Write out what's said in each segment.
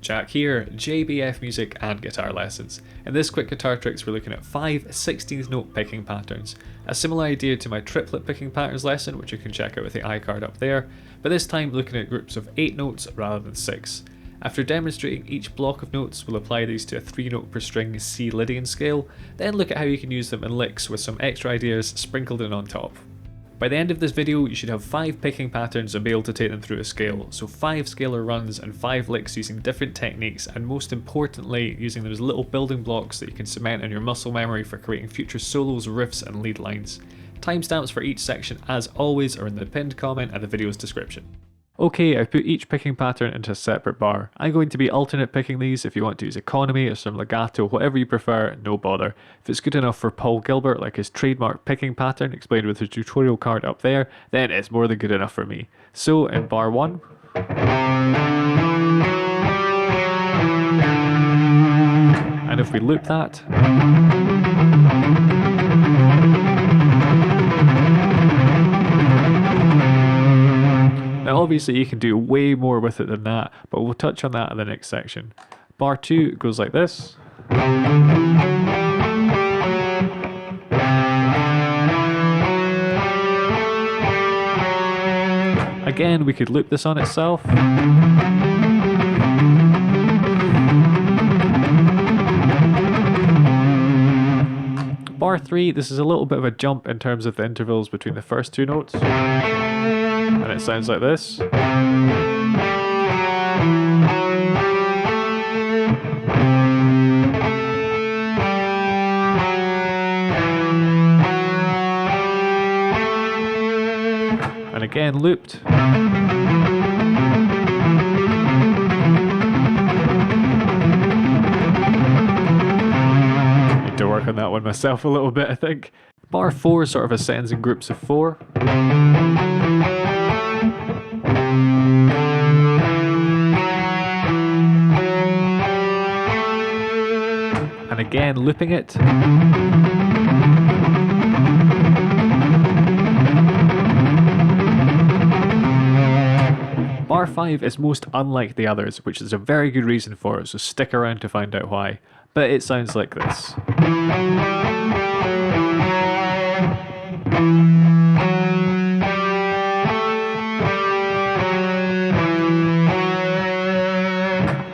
Jack here, JBF Music and Guitar Lessons. In this quick guitar tricks we're looking at 5 16th note picking patterns. A similar idea to my triplet picking patterns lesson, which you can check out with the iCard up there, but this time looking at groups of 8 notes rather than 6. After demonstrating each block of notes, we'll apply these to a 3 note per string C Lydian scale, then look at how you can use them in licks with some extra ideas sprinkled in on top. By the end of this video, you should have 5 picking patterns and be able to take them through a scale, so 5 scalar runs and 5 licks using different techniques, and most importantly using them as little building blocks that you can cement in your muscle memory for creating future solos, riffs and lead lines. Timestamps for each section as always are in the pinned comment and the video's description. Okay, I've put each picking pattern into a separate bar. I'm going to be alternate picking these. If you want to use economy or some legato, whatever you prefer, no bother. If it's good enough for Paul Gilbert, like his trademark picking pattern explained with his tutorial card up there, then it's more than good enough for me. So in bar 1, and if we loop that, now obviously you can do way more with it than that, but we'll touch on that in the next section. Bar 2 goes like this. Again, we could loop this on itself. Bar 3, this is a little bit of a jump in terms of the intervals between the first 2 notes. And it sounds like this. And again looped. Need to work on that one myself a little bit, I think. Bar 4 sort of ascends in groups of 4. And again looping it. Bar 5 is most unlike the others, which is a very good reason for it, so stick around to find out why. But it sounds like this.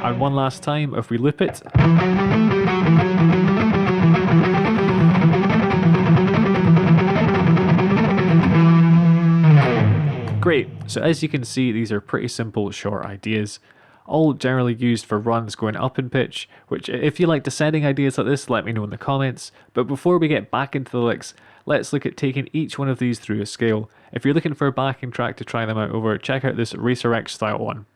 And one last time, if we loop it. Great, so as you can see, these are pretty simple short ideas, all generally used for runs going up in pitch, which if you like descending ideas like this, let me know in the comments. But before we get back into the licks, let's look at taking each one of these through a scale. If you're looking for a backing track to try them out over, check out this Racer X style one.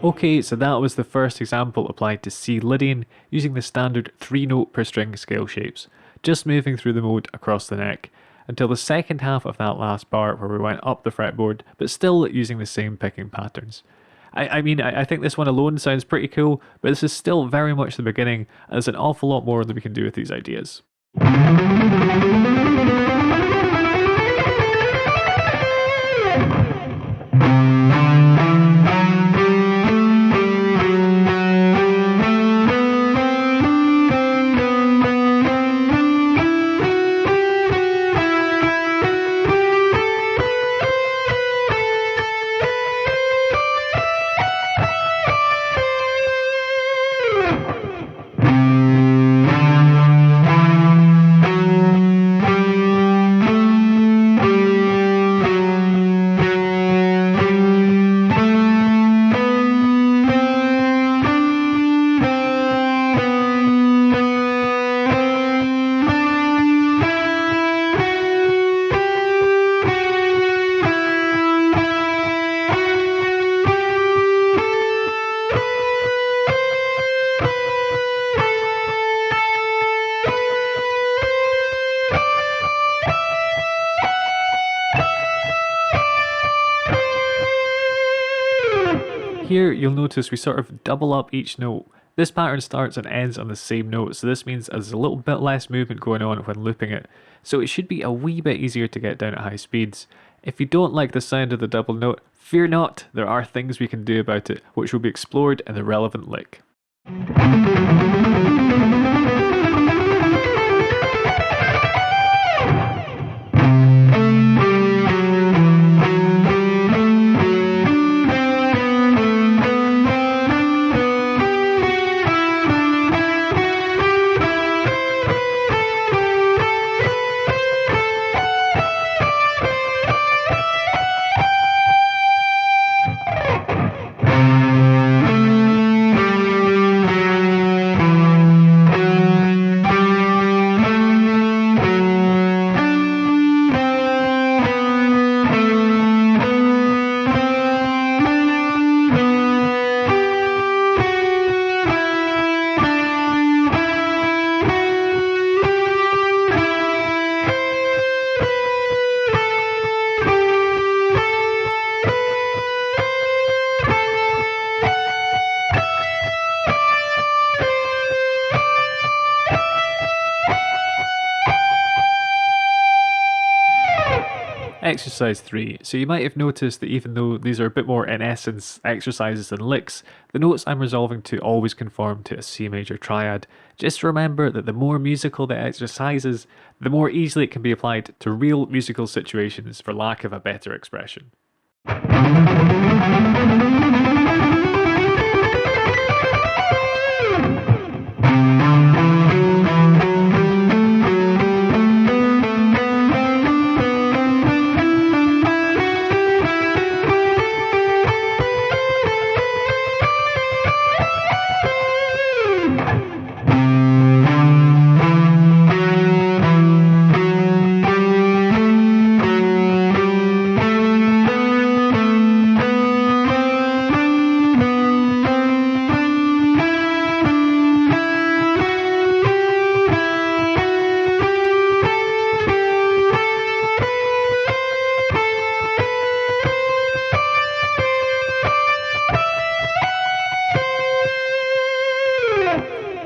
Okay, so that was the first example applied to C Lydian using the standard 3 note per string scale shapes, just moving through the mode across the neck, until the second half of that last bar where we went up the fretboard, but still using the same picking patterns. I mean, I think this one alone sounds pretty cool, but this is still very much the beginning, and there's an awful lot more that we can do with these ideas. Here you'll notice we sort of double up each note. This pattern starts and ends on the same note, so this means there's a little bit less movement going on when looping it, so it should be a wee bit easier to get down at high speeds. If you don't like the sound of the double note, fear not, there are things we can do about it, which will be explored in the relevant lick. Exercise 3. So you might have noticed that even though these are a bit more in essence exercises than licks, the notes I'm resolving to always conform to a C major triad. Just remember that the more musical the exercise is, the more easily it can be applied to real musical situations, for lack of a better expression.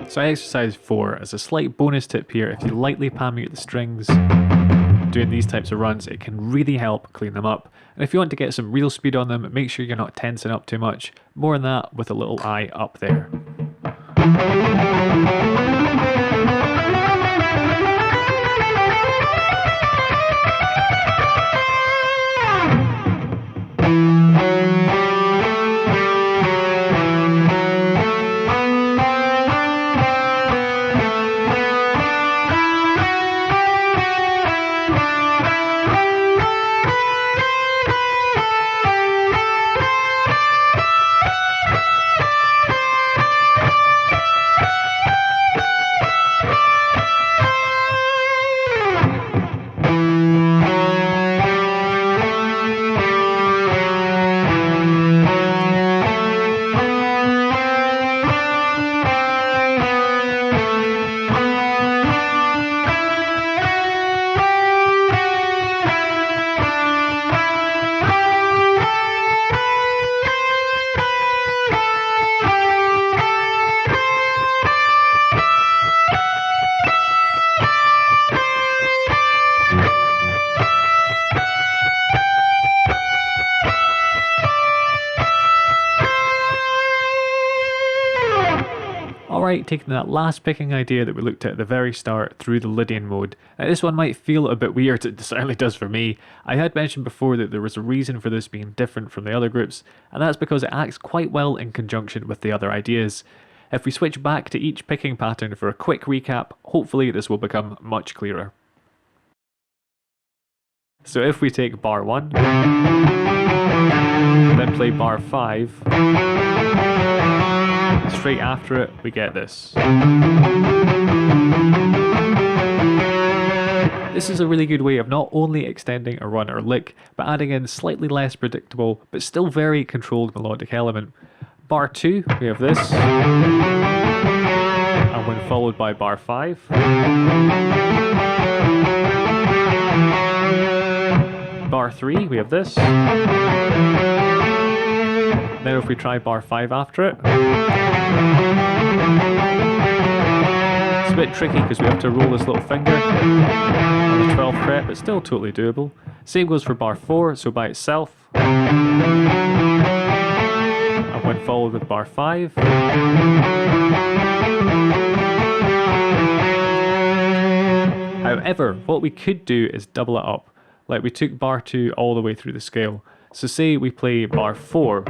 So exercise 4, as a slight bonus tip here, if you lightly palmate the strings doing these types of runs, it can really help clean them up. And if you want to get some real speed on them, make sure you're not tensing up too much. More on that with a little eye up there. Alright, taking that last picking idea that we looked at the very start through the Lydian mode. Now this one might feel a bit weird, it certainly does for me. I had mentioned before that there was a reason for this being different from the other groups, and that's because it acts quite well in conjunction with the other ideas. If we switch back to each picking pattern for a quick recap, hopefully this will become much clearer. So if we take bar 1, then play bar 5, straight after it we get this. This is a really good way of not only extending a run or lick, but adding in slightly less predictable, but still very controlled melodic element. Bar 2, we have this, and when followed by bar 5, bar 3, we have this. Now if we try bar 5 after it, it's a bit tricky because we have to roll this little finger on the 12th fret, but still totally doable. Same goes for bar 4, so by itself, and when followed with bar 5. However, what we could do is double it up, like we took bar 2 all the way through the scale. So say we play bar 4,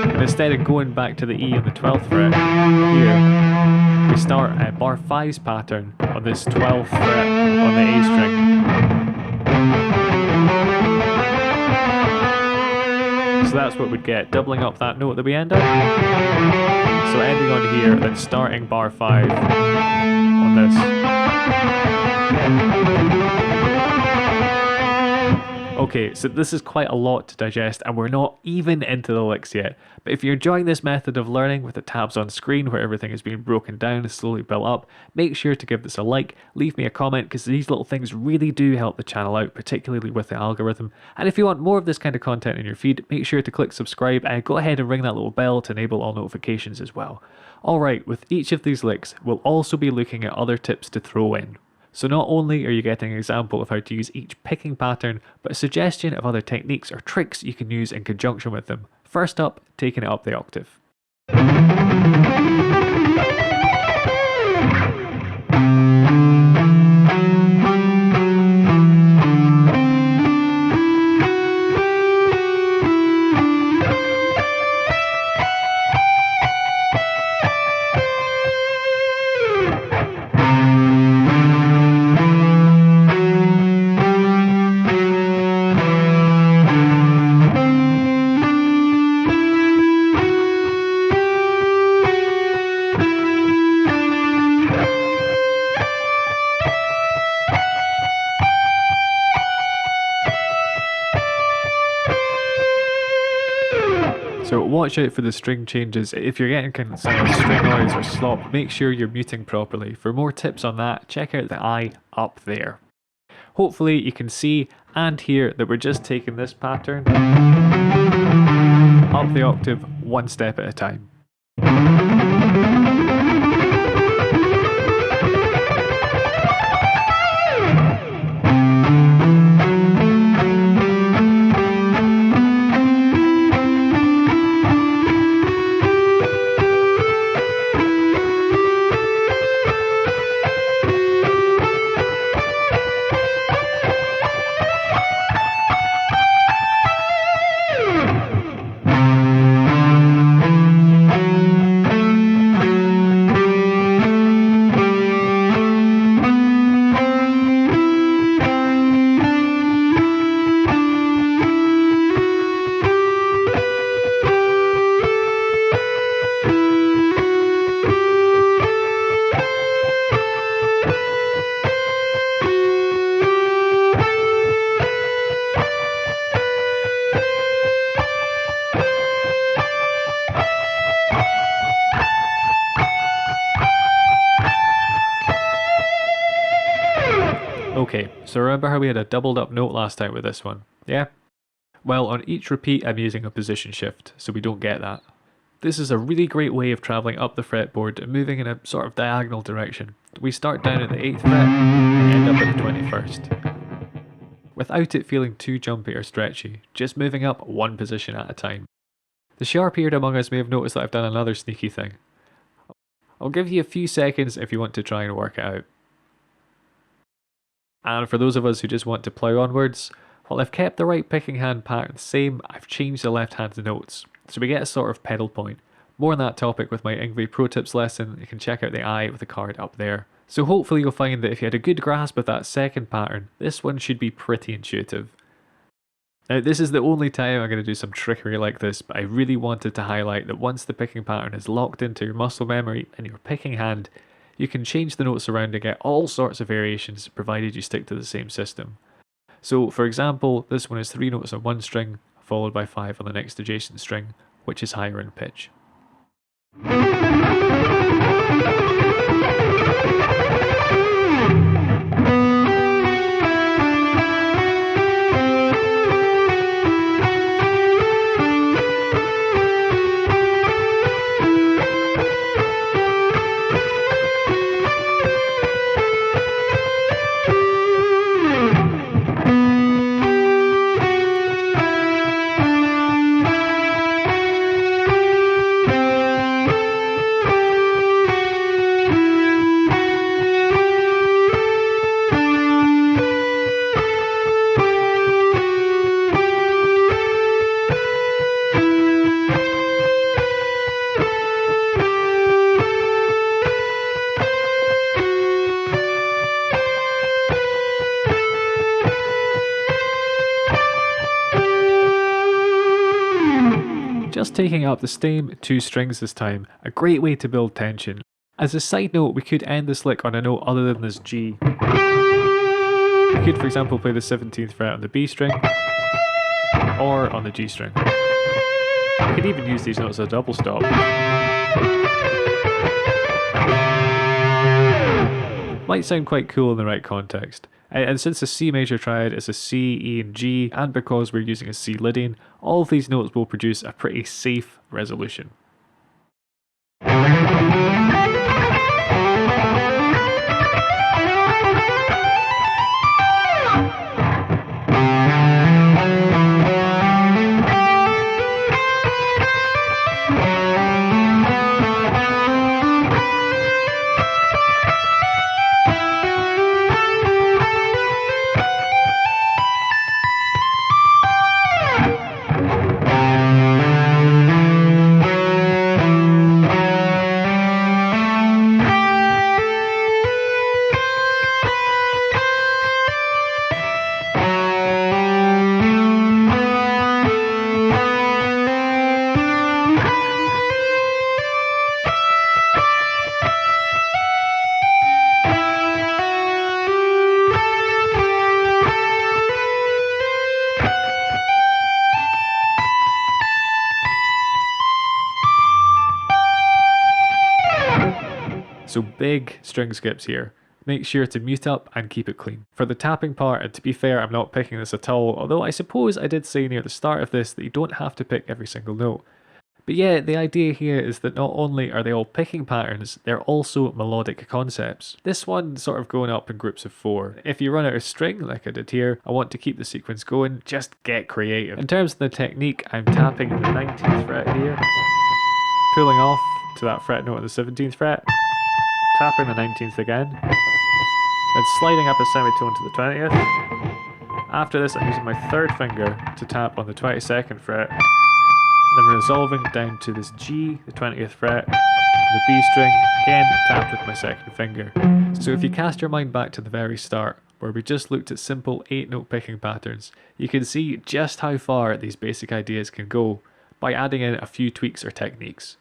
and instead of going back to the E on the 12th fret here, we start a bar 5's pattern on this 12th fret on the A string. So that's what we'd get, doubling up that note that we end at. So ending on here, then starting bar 5 on this. Okay, so this is quite a lot to digest and we're not even into the licks yet. But if you're enjoying this method of learning with the tabs on screen where everything is being broken down and slowly built up, make sure to give this a like, leave me a comment because these little things really do help the channel out, particularly with the algorithm. And if you want more of this kind of content in your feed, make sure to click subscribe and go ahead and ring that little bell to enable all notifications as well. Alright, with each of these licks, we'll also be looking at other tips to throw in. So not only are you getting an example of how to use each picking pattern, but a suggestion of other techniques or tricks you can use in conjunction with them. First up, taking it up the octave. So watch out for the string changes. If you're getting kind of string noise or slop, make sure you're muting properly. For more tips on that, check out the eye up there. Hopefully you can see and hear that we're just taking this pattern up the octave one step at a time. Okay, so remember how we had a doubled up note last time with this one, yeah? Well, on each repeat I'm using a position shift, so we don't get that. This is a really great way of travelling up the fretboard and moving in a sort of diagonal direction. We start down at the 8th fret and end up at the 21st. Without it feeling too jumpy or stretchy, just moving up one position at a time. The sharp-eared among us may have noticed that I've done another sneaky thing. I'll give you a few seconds if you want to try and work it out. And for those of us who just want to plough onwards, while I've kept the right picking hand pattern the same, I've changed the left hand notes, so we get a sort of pedal point. More on that topic with my Yngwie Pro Tips lesson. You can check out the eye with the card up there. So hopefully you'll find that if you had a good grasp of that second pattern, this one should be pretty intuitive. Now this is the only time I'm going to do some trickery like this, but I really wanted to highlight that once the picking pattern is locked into your muscle memory and your picking hand, you can change the notes around to get all sorts of variations provided you stick to the same system. So for example, this one is 3 notes on one string followed by 5 on the next adjacent string, which is higher in pitch. just taking up the same 2 strings this time, a great way to build tension. As a side note, we could end this lick on a note other than this G. We could, for example, play the 17th fret on the B string, or on the G string. We could even use these notes as a double stop. Might sound quite cool in the right context. And since the C major triad is a C, E and G, and because we're using a C Lydian, all of these notes will produce a pretty safe resolution. So big string skips here. Make sure to mute up and keep it clean. For the tapping part, and to be fair, I'm not picking this at all, although I suppose I did say near the start of this that you don't have to pick every single note. But yeah, the idea here is that not only are they all picking patterns, they're also melodic concepts. This one sort of going up in groups of 4. If you run out of string, like I did here, I want to keep the sequence going, just get creative. In terms of the technique, I'm tapping in the 19th fret here, pulling off to that fret note on the 17th fret, tapping the 19th again, then sliding up a semitone to the 20th. After this, I'm using my 3rd finger to tap on the 22nd fret, then resolving down to this G, the 20th fret, the B string, again tapped with my 2nd finger. So if you cast your mind back to the very start, where we just looked at simple 8-note picking patterns, you can see just how far these basic ideas can go by adding in a few tweaks or techniques.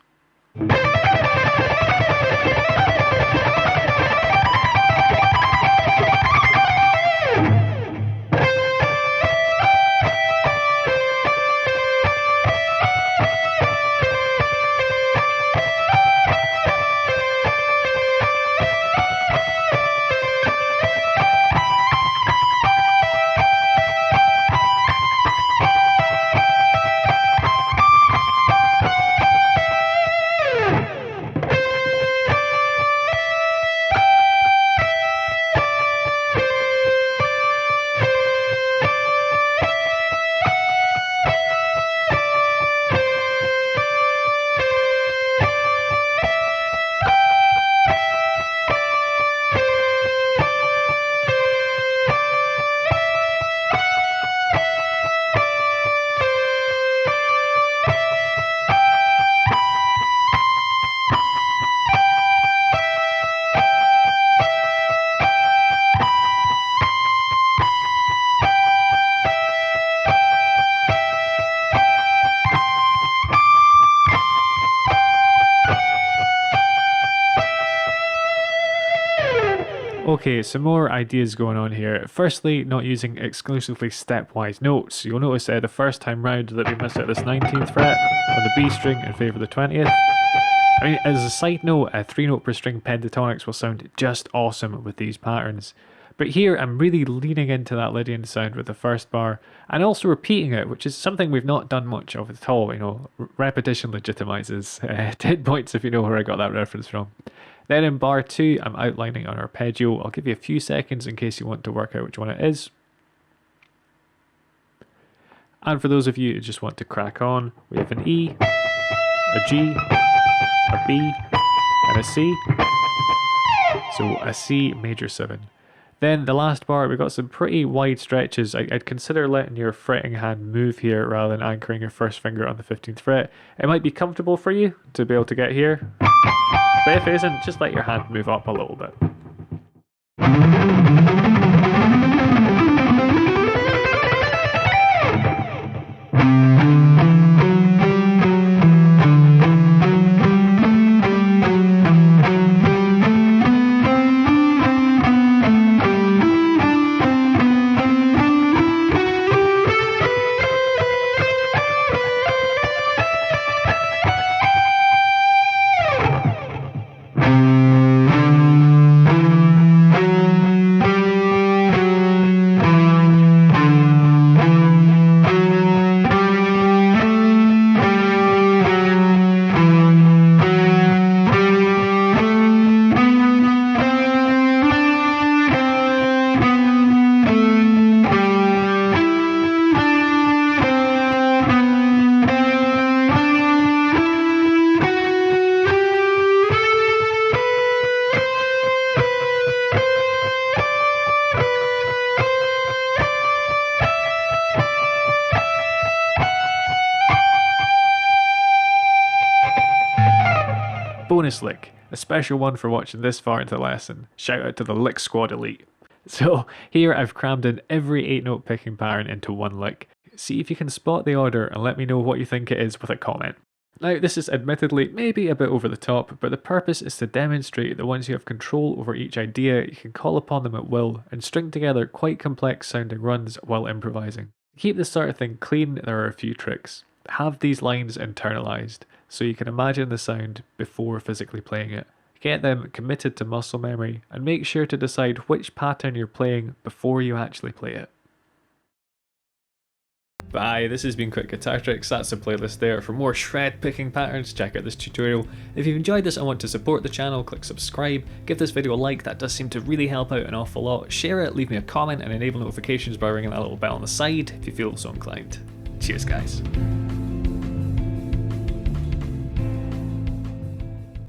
Okay, some more ideas going on here. Firstly, not using exclusively stepwise notes. You'll notice the first time round that we missed out this 19th fret on the B string in favour of the 20th. I mean, as a side note, 3-note per string pentatonics will sound just awesome with these patterns. But here I'm really leaning into that Lydian sound with the first bar, and also repeating it, which is something we've not done much of at all. You know, repetition legitimizes. 10 points if you know where I got that reference from. Then in bar 2, I'm outlining an arpeggio. I'll give you a few seconds in case you want to work out which one it is. And for those of you who just want to crack on, we have an E, a G, a B, and a C. So a C major 7. Then the last bar, we've got some pretty wide stretches. I'd consider letting your fretting hand move here rather than anchoring your first finger on the 15th fret. It might be comfortable for you to be able to get here. But if it isn't, just let your hand move up a little bit. bonus lick, a special one for watching this far into the lesson. Shout out to the Lick Squad Elite. So here I've crammed in every 8-note picking pattern into one lick. See if you can spot the order and let me know what you think it is with a comment. Now, this is admittedly maybe a bit over the top, but the purpose is to demonstrate that once you have control over each idea, you can call upon them at will and string together quite complex sounding runs while improvising. To keep this sort of thing clean, there are a few tricks. Have these lines internalized, so you can imagine the sound before physically playing it. Get them committed to muscle memory, and make sure to decide which pattern you're playing before you actually play it. Bye, this has been Quick Guitar Tricks. That's the playlist there. For more shred picking patterns, check out this tutorial. If you've enjoyed this and want to support the channel, click subscribe, give this video a like, that does seem to really help out an awful lot. Share it, leave me a comment and enable notifications by ringing that little bell on the side if you feel so inclined. Cheers guys.